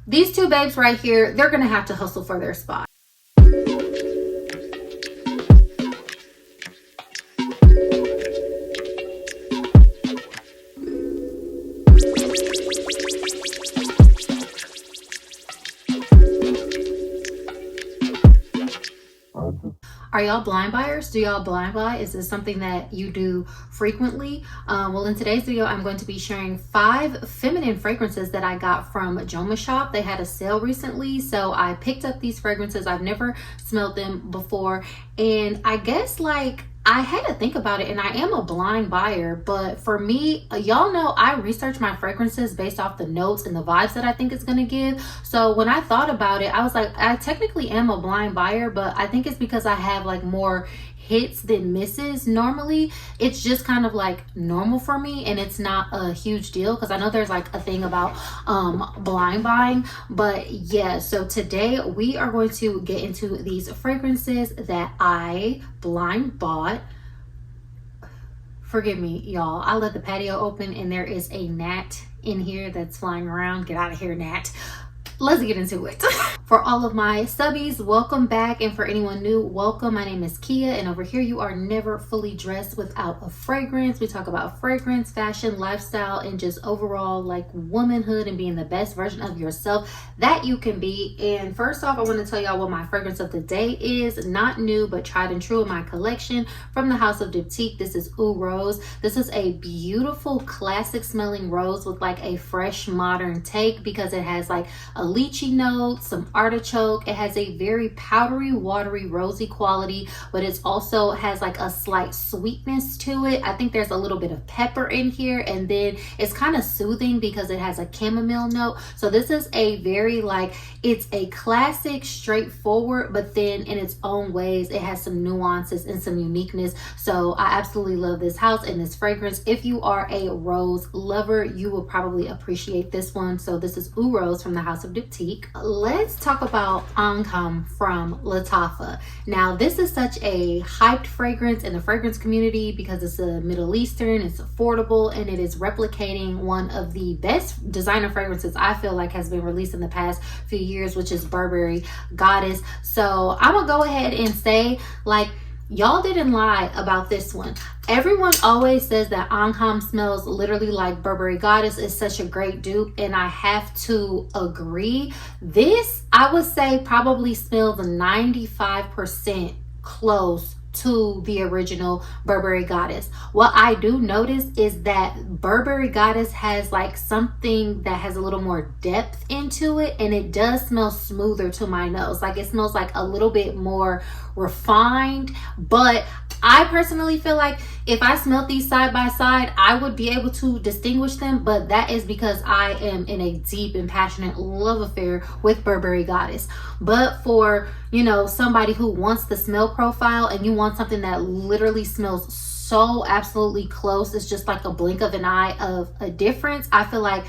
These two babes right here, they're gonna have to hustle for their spot. Are y'all blind buyers? Do y'all blind buy? Is this something that you do frequently? Well, in today's video, I'm going to be sharing 5 feminine fragrances that I got from Joma Shop. They had a sale recently, so I picked up these fragrances. I've never smelled them before, and I guess like I had to think about it, and I am a blind buyer, but for me, y'all know I research my fragrances based off the notes and the vibes that I think it's gonna give. So when I thought about it, I was like, I technically am a blind buyer, but I think it's because I have like more hits than misses. Normally it's just kind of like normal for me, and it's not a huge deal because I know there's like a thing about blind buying. But yeah, so today we are going to get into these fragrances that I blind bought. Forgive me, y'all, I let the patio open and there is a gnat in here that's flying around. Get out of here, gnat. Let's get into it. For all of my subbies, welcome back, and for anyone new, welcome. My name is Kiya, and over here you are never fully dressed without a fragrance. We talk about fragrance, fashion, lifestyle, and just overall like womanhood and being the best version of yourself that you can be. And first off, I want to tell y'all what my fragrance of the day is. Not new, but tried and true in my collection from the house of WTH. This is Oud Rose. This is a beautiful classic smelling rose with like a fresh modern take because it has like a lychee note, some artichoke. It has a very powdery, watery, rosy quality, but it also has like a slight sweetness to it. I think there's a little bit of pepper in here, and then it's kind of soothing because it has a chamomile note. So this is a very like, it's a classic, straightforward, but then in its own ways, it has some nuances and some uniqueness. So I absolutely love this house and this fragrance. If you are a rose lover, you will probably appreciate this one. So this is Oud Rose from the house of WTH. Let's talk about Angham from Lattafa. Now, this is such a hyped fragrance in the fragrance community because it's a Middle Eastern, it's affordable, and it is replicating one of the best designer fragrances I feel like has been released in the past few years, which is Burberry Goddess. So I'm gonna go ahead and say, like, y'all didn't lie about this one. Everyone always says that Angham smells literally like Burberry Goddess. Is such a great dupe, and I have to agree. This, I would say, probably smells 95% close to the original Burberry Goddess. What I do notice is that Burberry Goddess has like something that has a little more depth into it, and it does smell smoother to my nose. Like it smells like a little bit more refined, but I personally feel like if I smelled these side by side, I would be able to distinguish them, but that is because I am in a deep and passionate love affair with Burberry Goddess. But for, you know, somebody who wants the smell profile and you want something that literally smells so absolutely close, it's just like a blink of an eye of a difference, I feel like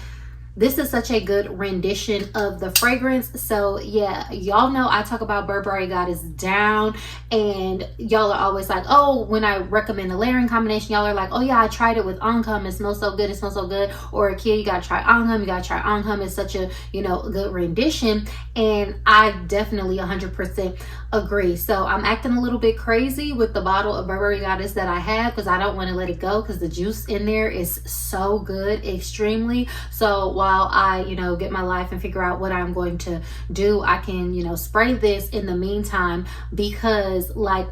this is such a good rendition of the fragrance. So yeah, y'all know I talk about Burberry Goddess down, and y'all are always like, oh, when I recommend a layering combination, y'all are like, oh yeah, I tried it with Angham, it smells so good, it smells so good. Or Kiya, you gotta try Angham, you gotta try Angham. It's such a, you know, good rendition, and I definitely 100% agree. So I'm acting a little bit crazy with the bottle of Burberry Goddess that I have because I don't want to let it go because the juice in there is so good, extremely. So while I, you know, get my life and figure out what I'm going to do, I can, you know, spray this in the meantime because like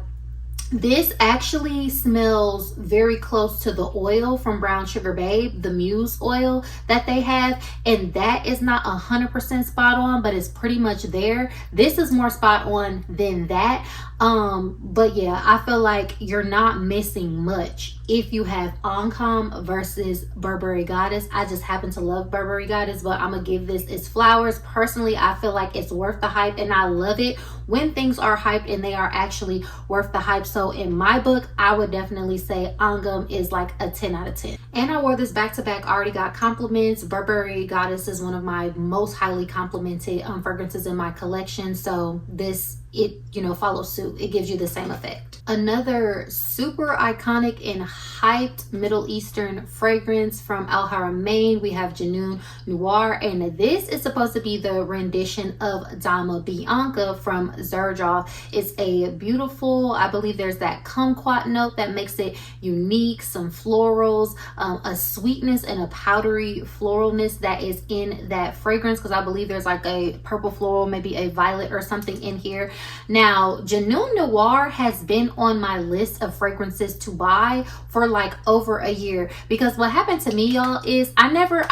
this actually smells very close to the oil from Brown Sugar Babe, the Muse oil that they have, and that is not 100% spot on, but it's pretty much there. This is more spot on than that. But yeah, I feel like you're not missing much if you have Angham versus Burberry Goddess. I just happen to love Burberry Goddess, but I'm gonna give this its flowers. Personally, I feel like it's worth the hype, and I love it when things are hyped and they are actually worth the hype. So in my book, I would definitely say Angham is like a 10 out of 10. And I wore this back to back. I already got compliments. Burberry Goddess is one of my most highly complimented fragrances in my collection. So this it, you know, follows suit. It gives you the same effect. Another super iconic and hyped Middle Eastern fragrance from Al Haramain, we have Janoon Noir, and this is supposed to be the rendition of Dama Bianca from Xerjoff. It's a beautiful, I believe there's that kumquat note that makes it unique, some florals, a sweetness and a powdery floralness that is in that fragrance, because I believe there's like a purple floral, maybe a violet or something in here. Now, Janoon Noir has been on my list of fragrances to buy for like over a year, because what happened to me, y'all, is I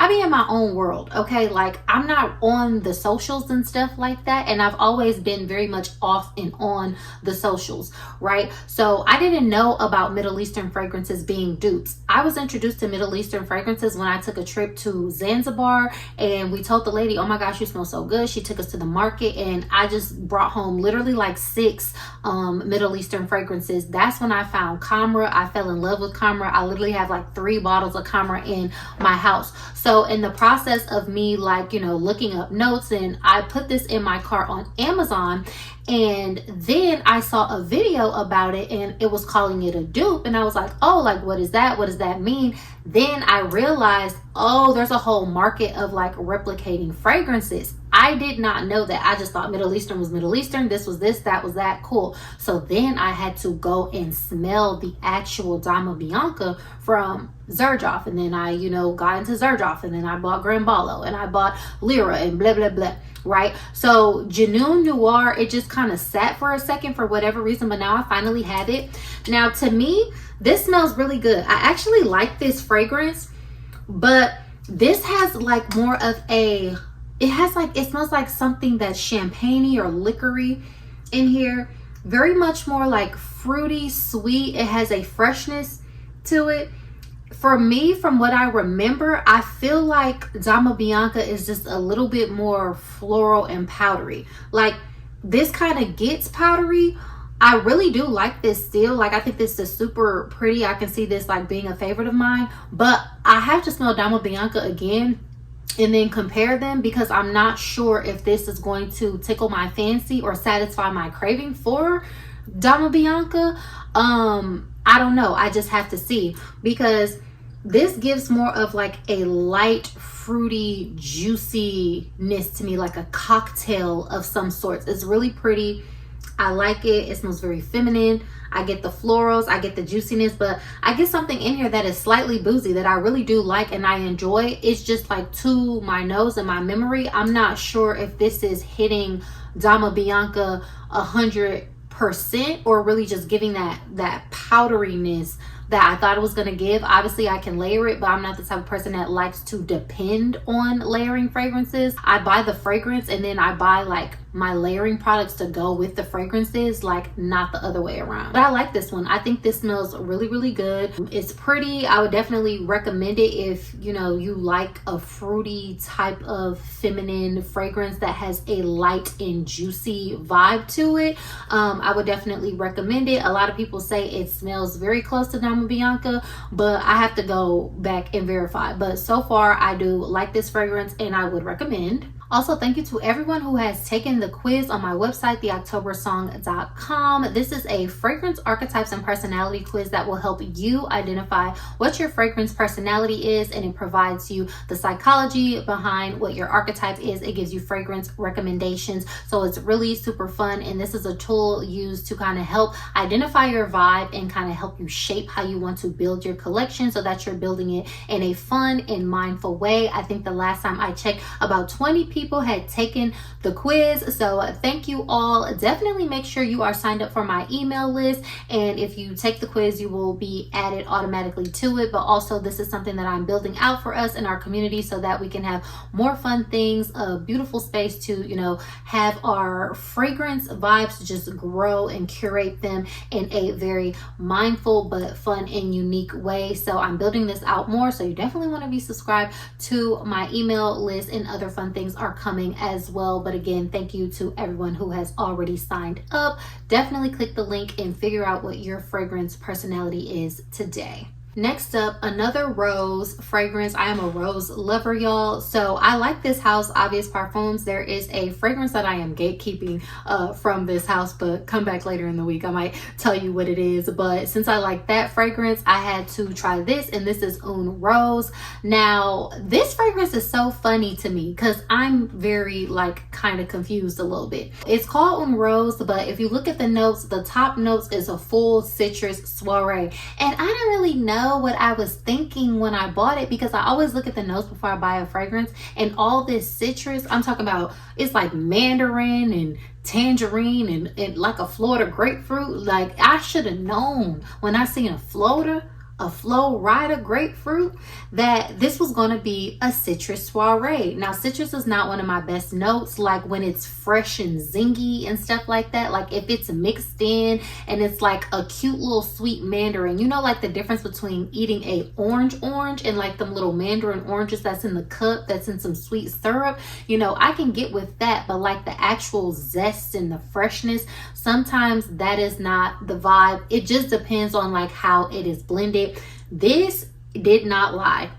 be in my own world, okay? Like, I'm not on the socials and stuff like that, and I've always been very much off and on the socials, right? So I didn't know about Middle Eastern fragrances being dupes. I was introduced to Middle Eastern fragrances when I took a trip to Zanzibar, and we told the lady, oh my gosh, you smell so good. She took us to the market, and I just brought home literally like 6 Middle Eastern fragrances. That's when I found Kamra. I fell in love with Kamra. I literally have like 3 bottles of Kamra in my house. So in the process of me, like, you know, looking up notes, and I put this in my cart on Amazon, and then I saw a video about it, and it was calling it a dupe, and I was like, oh, like, what is that? What does that mean? Then I realized, oh, there's a whole market of like replicating fragrances. I did not know that. I just thought Middle Eastern was Middle Eastern. This was this, that was that. Cool. So then I had to go and smell the actual Dama Bianca from Xerjoff. And then I, you know, got into Xerjoff, and then I bought Granballo, and I bought Lyra, and blah, blah, blah. Right? So Janoon Noir, it just kind of sat for a second for whatever reason, but now I finally have it. Now, to me, this smells really good. I actually like this fragrance, but this has like more of a, it smells like something that's champagne-y or liquor-y in here. Very much more like fruity, sweet. It has a freshness to it. For me, from what I remember, I feel like Dama Bianca is just a little bit more floral and powdery. Like, this kind of gets powdery. I really do like this still. Like, I think this is super pretty. I can see this like being a favorite of mine. But I have to smell Dama Bianca again and then compare them, because I'm not sure if this is going to tickle my fancy or satisfy my craving for Dama Bianca. I don't know. I just have to see, because this gives more of like a light, fruity juiciness to me, like a cocktail of some sorts. It's really pretty. I like it. It smells very feminine. I get the florals, I get the juiciness, but I get something in here that is slightly boozy that I really do like and I enjoy. It's just like to my nose and my memory, I'm not sure if this is hitting Dama Bianca 100% or really just giving that powderiness that I thought it was going to give. Obviously, I can layer it, but I'm not the type of person that likes to depend on layering fragrances. I buy the fragrance and then I buy like my layering products to go with the fragrances, like not the other way around. But I like this one. I think this smells really, really good. It's pretty. I would definitely recommend it if, you know, you like a fruity type of feminine fragrance that has a light and juicy vibe to it. I would definitely recommend it. A lot of people say it smells very close to Dama Bianca, but I have to go back and verify. But so far, I do like this fragrance and I would recommend. Also, thank you to everyone who has taken the quiz on my website, theoctobersong.com. This is a fragrance archetypes and personality quiz that will help you identify what your fragrance personality is, and it provides you the psychology behind what your archetype is. It gives you fragrance recommendations. So it's really super fun, and this is a tool used to kind of help identify your vibe and kind of help you shape how you want to build your collection so that you're building it in a fun and mindful way. I think the last time I checked, about 20 people had taken the quiz, so thank you all. Definitely make sure you are signed up for my email list, and if you take the quiz you will be added automatically to it. But also, this is something that I'm building out for us in our community so that we can have more fun things, a beautiful space to, you know, have our fragrance vibes just grow and curate them in a very mindful but fun and unique way. So I'm building this out more, so you definitely want to be subscribed to my email list, and other fun things are coming as well. But again, thank you to everyone who has already signed up. Definitely click the link and figure out what your fragrance personality is today. Next up, another rose fragrance. I am a rose lover, y'all. So I like this house, Obvious Parfums. There is a fragrance that I am gatekeeping from this house, but come back later in the week. I might tell you what it is. But since I like that fragrance, I had to try this, and this is Un Rose. Now, this fragrance is so funny to me because I'm very like kind of confused a little bit. It's called Un Rose, but if you look at the notes, the top notes is a full citrus soiree. And I didn't really know what I was thinking when I bought it, because I always look at the notes before I buy a fragrance, and all this citrus I'm talking about, it's like mandarin and tangerine and like a Florida grapefruit. Like, I should have known when I seen a Flow Rider grapefruit that this was going to be a citrus soiree. Now, citrus is not one of my best notes, like when it's fresh and zingy and stuff like that. Like if it's mixed in and it's like a cute little sweet mandarin, you know, like the difference between eating a orange and like them little mandarin oranges that's in the cup that's in some sweet syrup, you know, I can get with that. But like the actual zest and the freshness, sometimes that is not the vibe. It just depends on like how it is blended. This did not lie.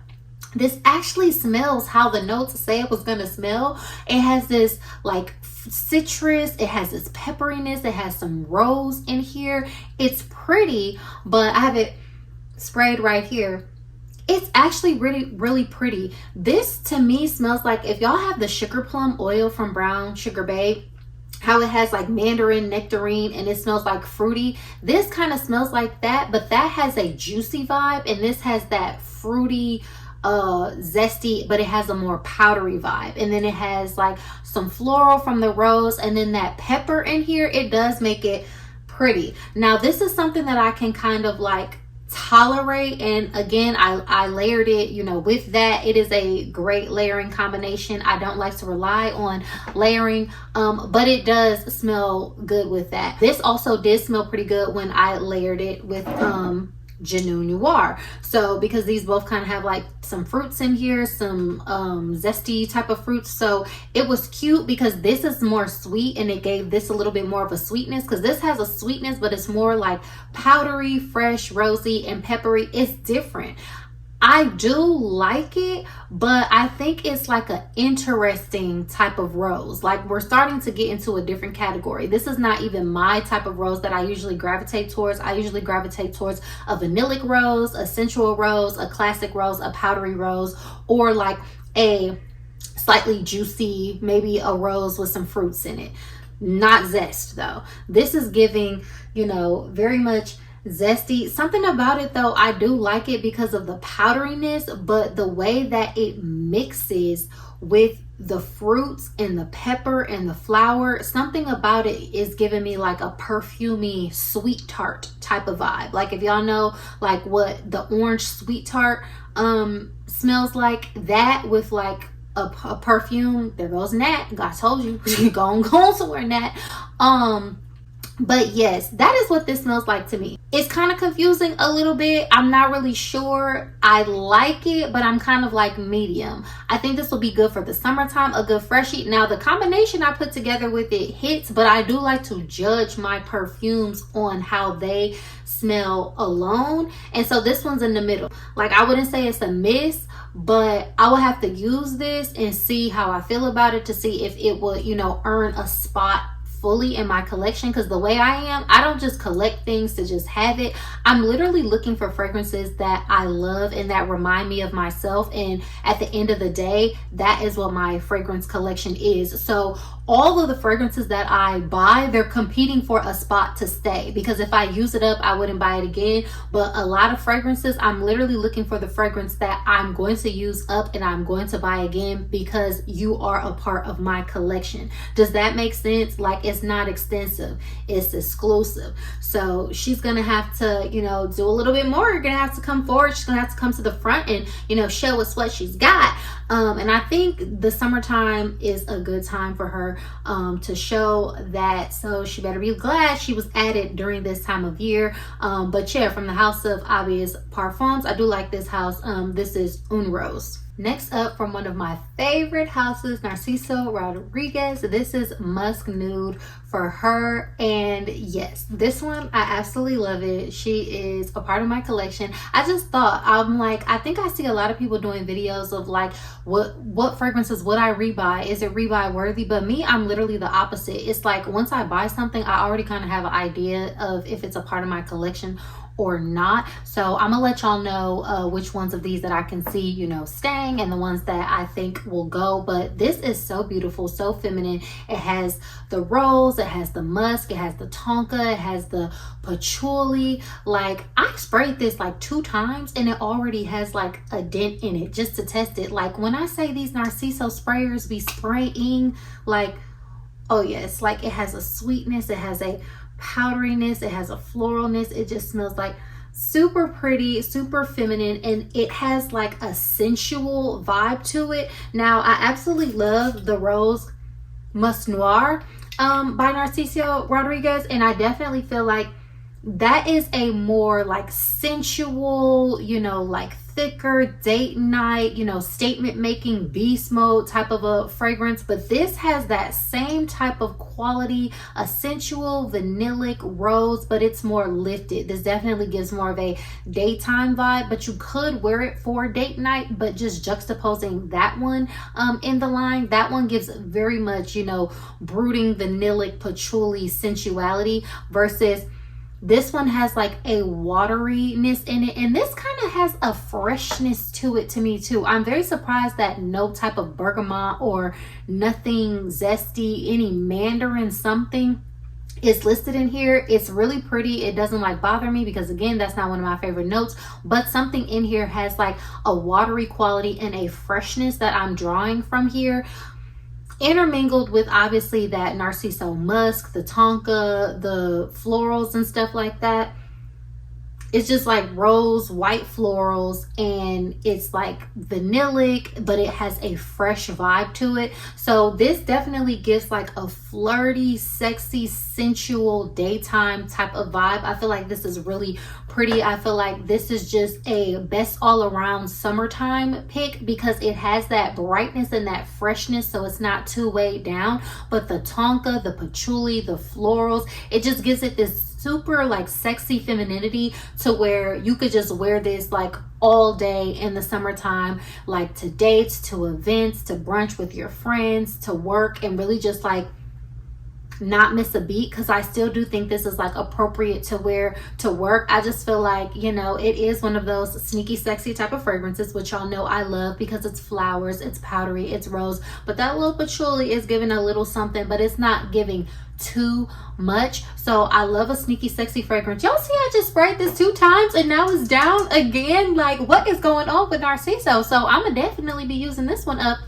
This actually smells how the notes say it was gonna smell. It has this like citrus, it has this pepperiness, it has some rose in here. It's pretty, but I have it sprayed right here. It's actually really pretty. This to me smells like, if y'all have the sugar plum oil from Brown Sugar Babe, how it has like mandarin, nectarine, and it smells like fruity. This kind of smells like that, but that has a juicy vibe, and this has that fruity, zesty, but it has a more powdery vibe. And then it has like some floral from the rose, and then that pepper in here. It does make it pretty. Now, this is something that I can kind of like tolerate, and again, I layered it, you know, with that. It is a great layering combination. I don't like to rely on layering, but it does smell good with that. This also did smell pretty good when I layered it with Genou Noir. So because these both kind of have like some fruits in here, some zesty type of fruits, so it was cute because this is more sweet, and it gave this a little bit more of a sweetness, because this has a sweetness, but it's more like powdery, fresh, rosy, and peppery. It's different. I do like it, but I think it's like an interesting type of rose. Like, we're starting to get into a different category. This is not even my type of rose that I usually gravitate towards. I usually gravitate towards a vanillic rose, a sensual rose, a classic rose, a powdery rose, or like a slightly juicy, maybe a rose with some fruits in it. Not zest though. This is giving, you know, very much zesty. Something about it though, I do like it because of the powderiness, but the way that it mixes with the fruits and the pepper and the flower, something about it is giving me like a perfumey sweet tart type of vibe. Like, if y'all know like what the orange sweet tart smells like, that with like a perfume. There goes Nat. I told you. go somewhere, Nat. But yes, that is what this smells like to me. It's kind of confusing a little bit. I'm not really sure. I like it, but I'm kind of like medium. I think this will be good for the summertime, a good freshie. Now, the combination I put together with it hits, but I do like to judge my perfumes on how they smell alone. And so this one's in the middle. Like, I wouldn't say it's a miss, but I will have to use this and see how I feel about it to see if it would, you know, earn a spot fully in my collection. Because the way I am, I don't just collect things to just have it. I'm literally looking for fragrances that I love and that remind me of myself, and at the end of the day, that is what my fragrance collection is. So all of the fragrances that I buy, they're competing for a spot to stay, because if I use it up, I wouldn't buy it again. But a lot of fragrances, I'm literally looking for the fragrance that I'm going to use up and I'm going to buy again, because you are a part of my collection. Does that make sense? Like, it's not extensive, it's exclusive. So she's gonna have to, you know, do a little bit more. You're gonna have to come forward. She's gonna have to come to the front and, you know, show us what she's got. And I think the summertime is a good time for her to show that, so she better be glad she was added during this time of year. But yeah, from the house of obvious Parfums, I do like this house. This is Un Rose. Next up, from one of my favorite houses, Narciso Rodriguez, this is Musk Nude for her. And yes, this one, I absolutely love it. She is a part of my collection. I just thought, I'm like, I think I see a lot of people doing videos of like, what fragrances would I rebuy? Is it rebuy worthy? But me, I'm literally the opposite. It's like, once I buy something, I already kind of have an idea of if it's a part of my collection or not. So I'm gonna let y'all know which ones of these that I can see, you know, staying, and the ones that I think will go. But this is so beautiful, so feminine. It has the rose, it has the musk, it has the tonka, it has the patchouli. Like, I sprayed this like 2 times and it already has like a dent in it just to test it. Like, when I say these Narciso sprayers be spraying, like, oh yes, like it has a sweetness, it has a powderiness, it has a floralness. It just smells like super pretty, super feminine, and it has like a sensual vibe to it. Now, I absolutely love the Rose Musk Noir by Narciso Rodriguez, and I definitely feel like that is a more like sensual, you know, like thicker date night, you know, statement making beast mode type of a fragrance. But this has that same type of quality, a sensual vanillic rose, but it's more lifted. This definitely gives more of a daytime vibe, but you could wear it for date night. But just juxtaposing that one in the line, that one gives very much, you know, brooding vanillic patchouli sensuality, versus this one has like a wateriness in it, and this kind of has a freshness to it to me too. I'm very surprised that no type of bergamot or nothing zesty, any mandarin something is listed in here. It's really pretty. It doesn't like bother me because, again, that's not one of my favorite notes, but something in here has like a watery quality and a freshness that I'm drawing from here, intermingled with obviously that Narciso musk, the tonka, the florals and stuff like that. It's just like rose, white florals, and it's like vanillic, but it has a fresh vibe to it. So this definitely gives like a flirty, sexy, sensual daytime type of vibe. I feel like this is really pretty. I feel like this is just a best all around summertime pick because it has that brightness and that freshness, so it's not too weighed down. But the tonka, the patchouli, the florals, it just gives it this super like sexy femininity to where you could just wear this like all day in the summertime, like to dates, to events, to brunch with your friends, to work, and really just like not miss a beat. Because I still do think this is like appropriate to wear to work. I just feel like, you know, it is one of those sneaky sexy type of fragrances, which y'all know I love because it's flowers, it's powdery, it's rose, but that little patchouli is giving a little something, but it's not giving too much. So I love a sneaky sexy fragrance. Y'all see I just sprayed this 2 times and now it's down again. Like, what is going on with Narciso? So I'm gonna definitely be using this one up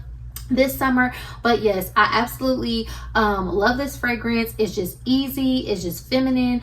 this summer. But yes, I absolutely love this fragrance. It's just easy, it's just feminine,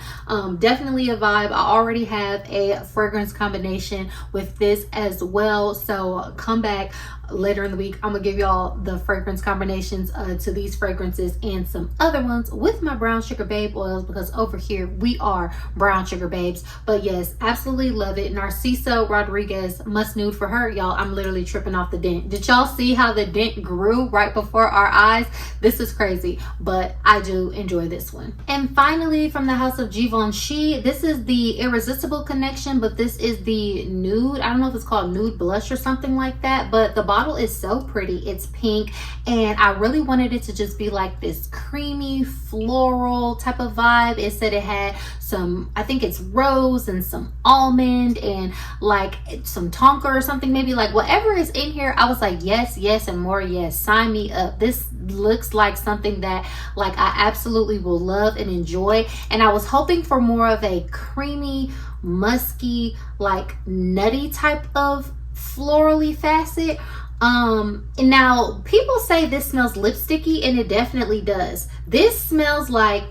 definitely a vibe. I already have a fragrance combination with this as well, so come back later in the week. I'm gonna give y'all the fragrance combinations to these fragrances and some other ones with my brown sugar babe oils, because over here we are brown sugar babes. But yes, absolutely love it. Narciso Rodriguez Musk Nude for her, y'all. I'm literally tripping off the dent. Did y'all see how the dent grew right before our eyes? This is crazy, but I do enjoy this one. And finally, from the house of Givenchy, this is the Irresistible Connection, but this is the nude. I don't know if it's called nude blush or something like that, but the bottle is so pretty. It's pink, and I really wanted it to just be like this creamy floral type of vibe. It said it had some, I think it's rose and some almond and like some tonka or something, maybe, like whatever is in here. I was like, yes, yes, and more yes, sign me up. This looks like something that like I absolutely will love and enjoy. And I was hoping for more of a creamy, musky, like nutty type of florally facet. And now people say this smells lipsticky, and it definitely does. This smells like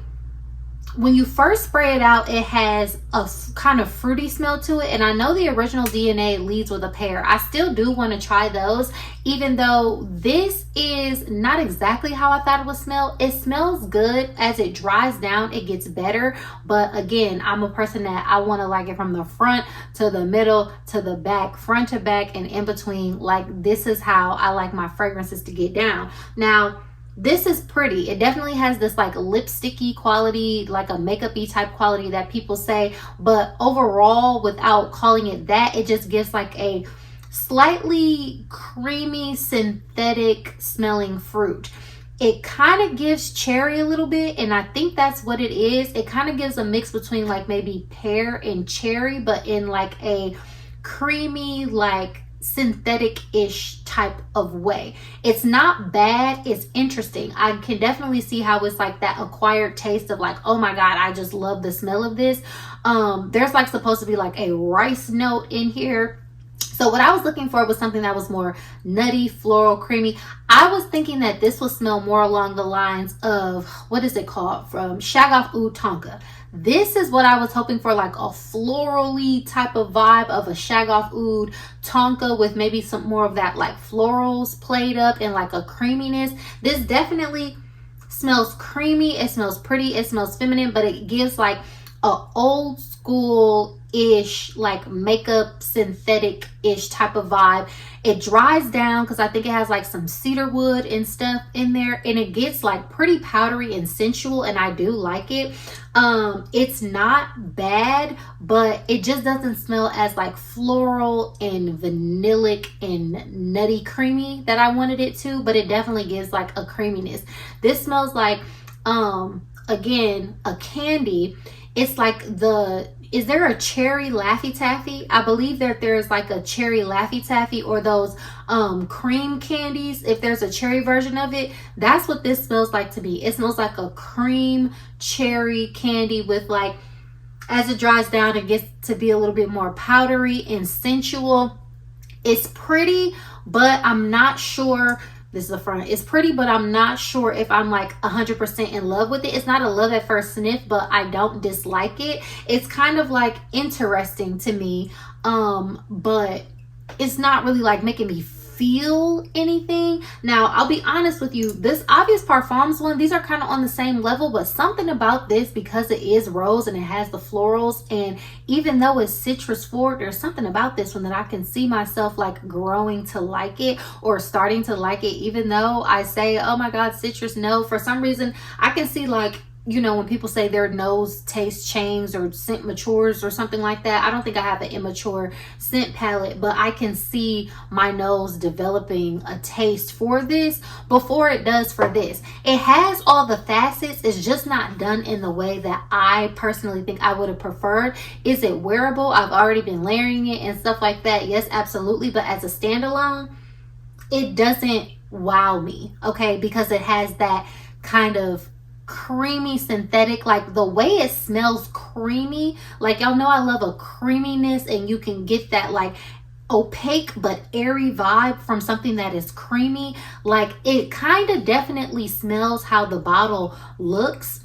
when you first spray it out, it has a kind of fruity smell to it. And I know the original DNA leads with a pear. I still do want to try those, even though this is not exactly how I thought it would smell. It smells good. As it dries down, it gets better. But again, I'm a person that I want to like it from the front to the middle to the back, front to back, and in between. Like, this is how I like my fragrances to get down. Now, this is pretty. It definitely has this like lipsticky quality, like a makeup-y type quality that people say, but overall, without calling it that, it just gives like a slightly creamy synthetic smelling fruit. It kind of gives cherry a little bit, and I think that's what it is. It kind of gives a mix between like maybe pear and cherry, but in like a creamy, like synthetic-ish type of way. It's not bad. It's interesting. I can definitely see how it's like that acquired taste of like, oh my god, I just love the smell of this. There's like supposed to be like a rice note in here. So what I was looking for was something that was more nutty, floral, creamy. I was thinking that this would smell more along the lines of, what is it called, from Shaggoff Oud Tonka. This is what I was hoping for, like a florally type of vibe of a Shaggoff Oud Tonka with maybe some more of that like florals played up and like a creaminess. This definitely smells creamy. It smells pretty. It smells feminine, but it gives like a old school ish, like makeup synthetic ish type of vibe. It dries down because I think it has like some cedar wood and stuff in there, and it gets like pretty powdery and sensual, and I do like it. It's not bad, but it just doesn't smell as like floral and vanillic and nutty creamy that I wanted it to, but it definitely gives like a creaminess. This smells like again, a candy. It's like is there a cherry Laffy Taffy? I believe that there's like a cherry Laffy Taffy, or those cream candies. If there's a cherry version of it, that's what this smells like to me. It smells like a cream cherry candy with like, as it dries down, it gets to be a little bit more powdery and sensual. It's pretty, but I'm not sure. This is the front. It's pretty, but I'm not sure if I'm like 100% in love with it. It's not a love at first sniff, but I don't dislike it. It's kind of like interesting to me, but it's not really like making me feel anything. Now, I'll be honest with you, this Obvious Parfums one, these are kind of on the same level, but something about this, because it is rose and it has the florals, and even though it's citrus forward, there's something about this one that I can see myself like growing to like it, or starting to like it, even though I say, oh my god, citrus, no. For some reason, I can see like, you know, when people say their nose taste changes or scent matures or something like that. I don't think I have an immature scent palette, but I can see my nose developing a taste for this before it does for this. It has all the facets. It's just not done in the way that I personally think I would have preferred. Is it wearable? I've already been layering it and stuff like that. Yes, absolutely. But as a standalone, it doesn't wow me, okay? Because it has that kind of creamy synthetic, like the way it smells creamy. Like, y'all know I love a creaminess, and you can get that like opaque but airy vibe from something that is creamy. Like, it kind of definitely smells how the bottle looks,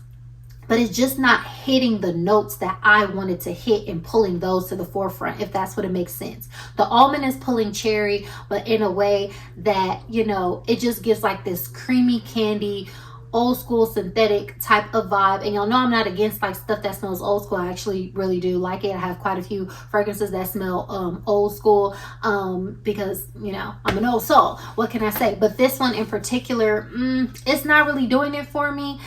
but it's just not hitting the notes that I wanted to hit and pulling those to the forefront, if that's what it makes sense. The almond is pulling cherry, but in a way that, you know, it just gives like this creamy candy, old school synthetic type of vibe. And y'all know I'm not against like stuff that smells old school. I actually really do like it. I have quite a few fragrances that smell old school, because, you know, I'm an old soul. What can I say? But this one in particular, it's not really doing it for me.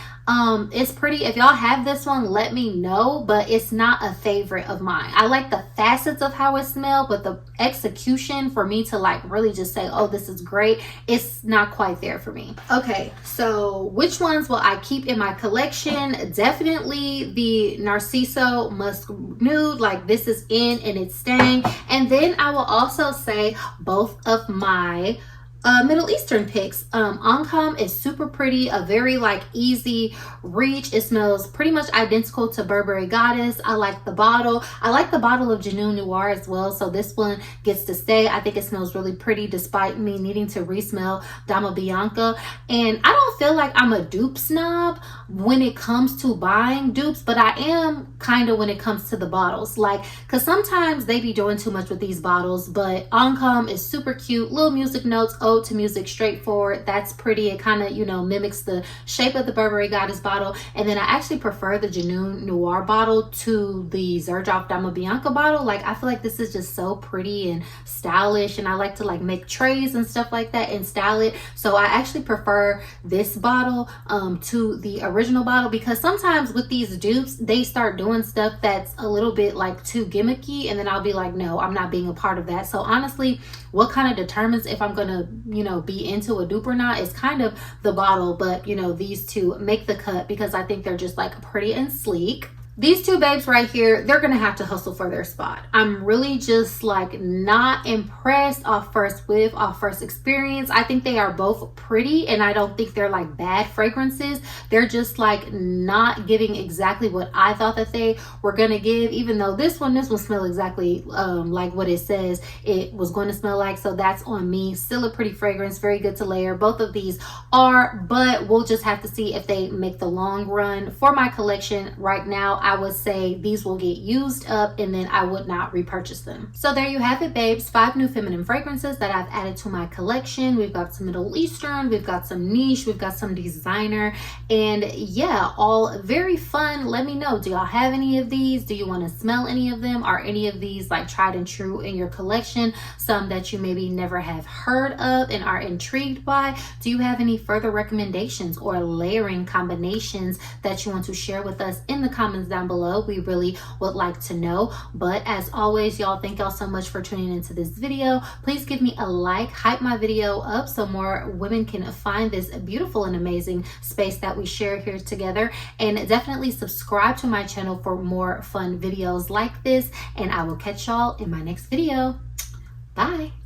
It's pretty. If y'all have this one, let me know, but it's not a favorite of mine. I like the facets of how it smells, but the execution for me to like really just say, oh, this is great, it's not quite there for me. Okay, so which ones will I keep in my collection? Definitely the Narciso Musk Nude. Like, this is in and it's staying. And then I will also say both of my Middle Eastern picks. Ancam is super pretty, a very like easy reach. It smells pretty much identical to Burberry Goddess. I like the bottle. I like the bottle of Genuine Noir as well, so this one gets to stay. I think it smells really pretty despite me needing to resmell Dama Bianca. And I don't feel like I'm a dupe snob when it comes to buying dupes, but I am kind of when it comes to the bottles, like, because sometimes they be doing too much with these bottles. But Ancam is super cute, little music notes, ode to music, straightforward. That's pretty. It kind of, you know, mimics the shape of the Burberry Goddess bottle. And then I actually prefer the Genuine Noir bottle to the Xerjoff Dama Bianca bottle. Like, I feel like this is just so pretty and stylish, and I like to like make trays and stuff like that and style it. So I actually prefer this bottle to the original bottle, because sometimes with these dupes they start doing stuff that's a little bit like too gimmicky, and then I'll be like, no, I'm not being a part of that. So honestly, what kind of determines if I'm gonna, you know, be into a dupe or not is kind of the bottle. But you know, these two make the cut because I think they're just like pretty and sleek. These two babes right here, they're gonna have to hustle for their spot. I'm really just like not impressed off first whiff, off first experience. I think they are both pretty, and I don't think they're like bad fragrances. They're just like not giving exactly what I thought that they were gonna give, even though this one smells exactly like what it says it was going to smell like. So that's on me. Still a pretty fragrance, very good to layer. Both of these are, but we'll just have to see if they make the long run. For my collection right now, I would say these will get used up, and then I would not repurchase them. So there you have it, babes. 5 new feminine fragrances that I've added to my collection. We've got some Middle Eastern, we've got some niche, we've got some designer, and yeah, all very fun. Let me know, do y'all have any of these? Do you want to smell any of them? Are any of these like tried and true in your collection? Some that you maybe never have heard of and are intrigued by? Do you have any further recommendations or layering combinations that you want to share with us in the comments down below? We really would like to know. But as always, y'all, thank y'all so much for tuning into this video. Please give me a like, hype my video up so more women can find this beautiful and amazing space that we share here together, and definitely subscribe to my channel for more fun videos like this, and I will catch y'all in my next video. Bye.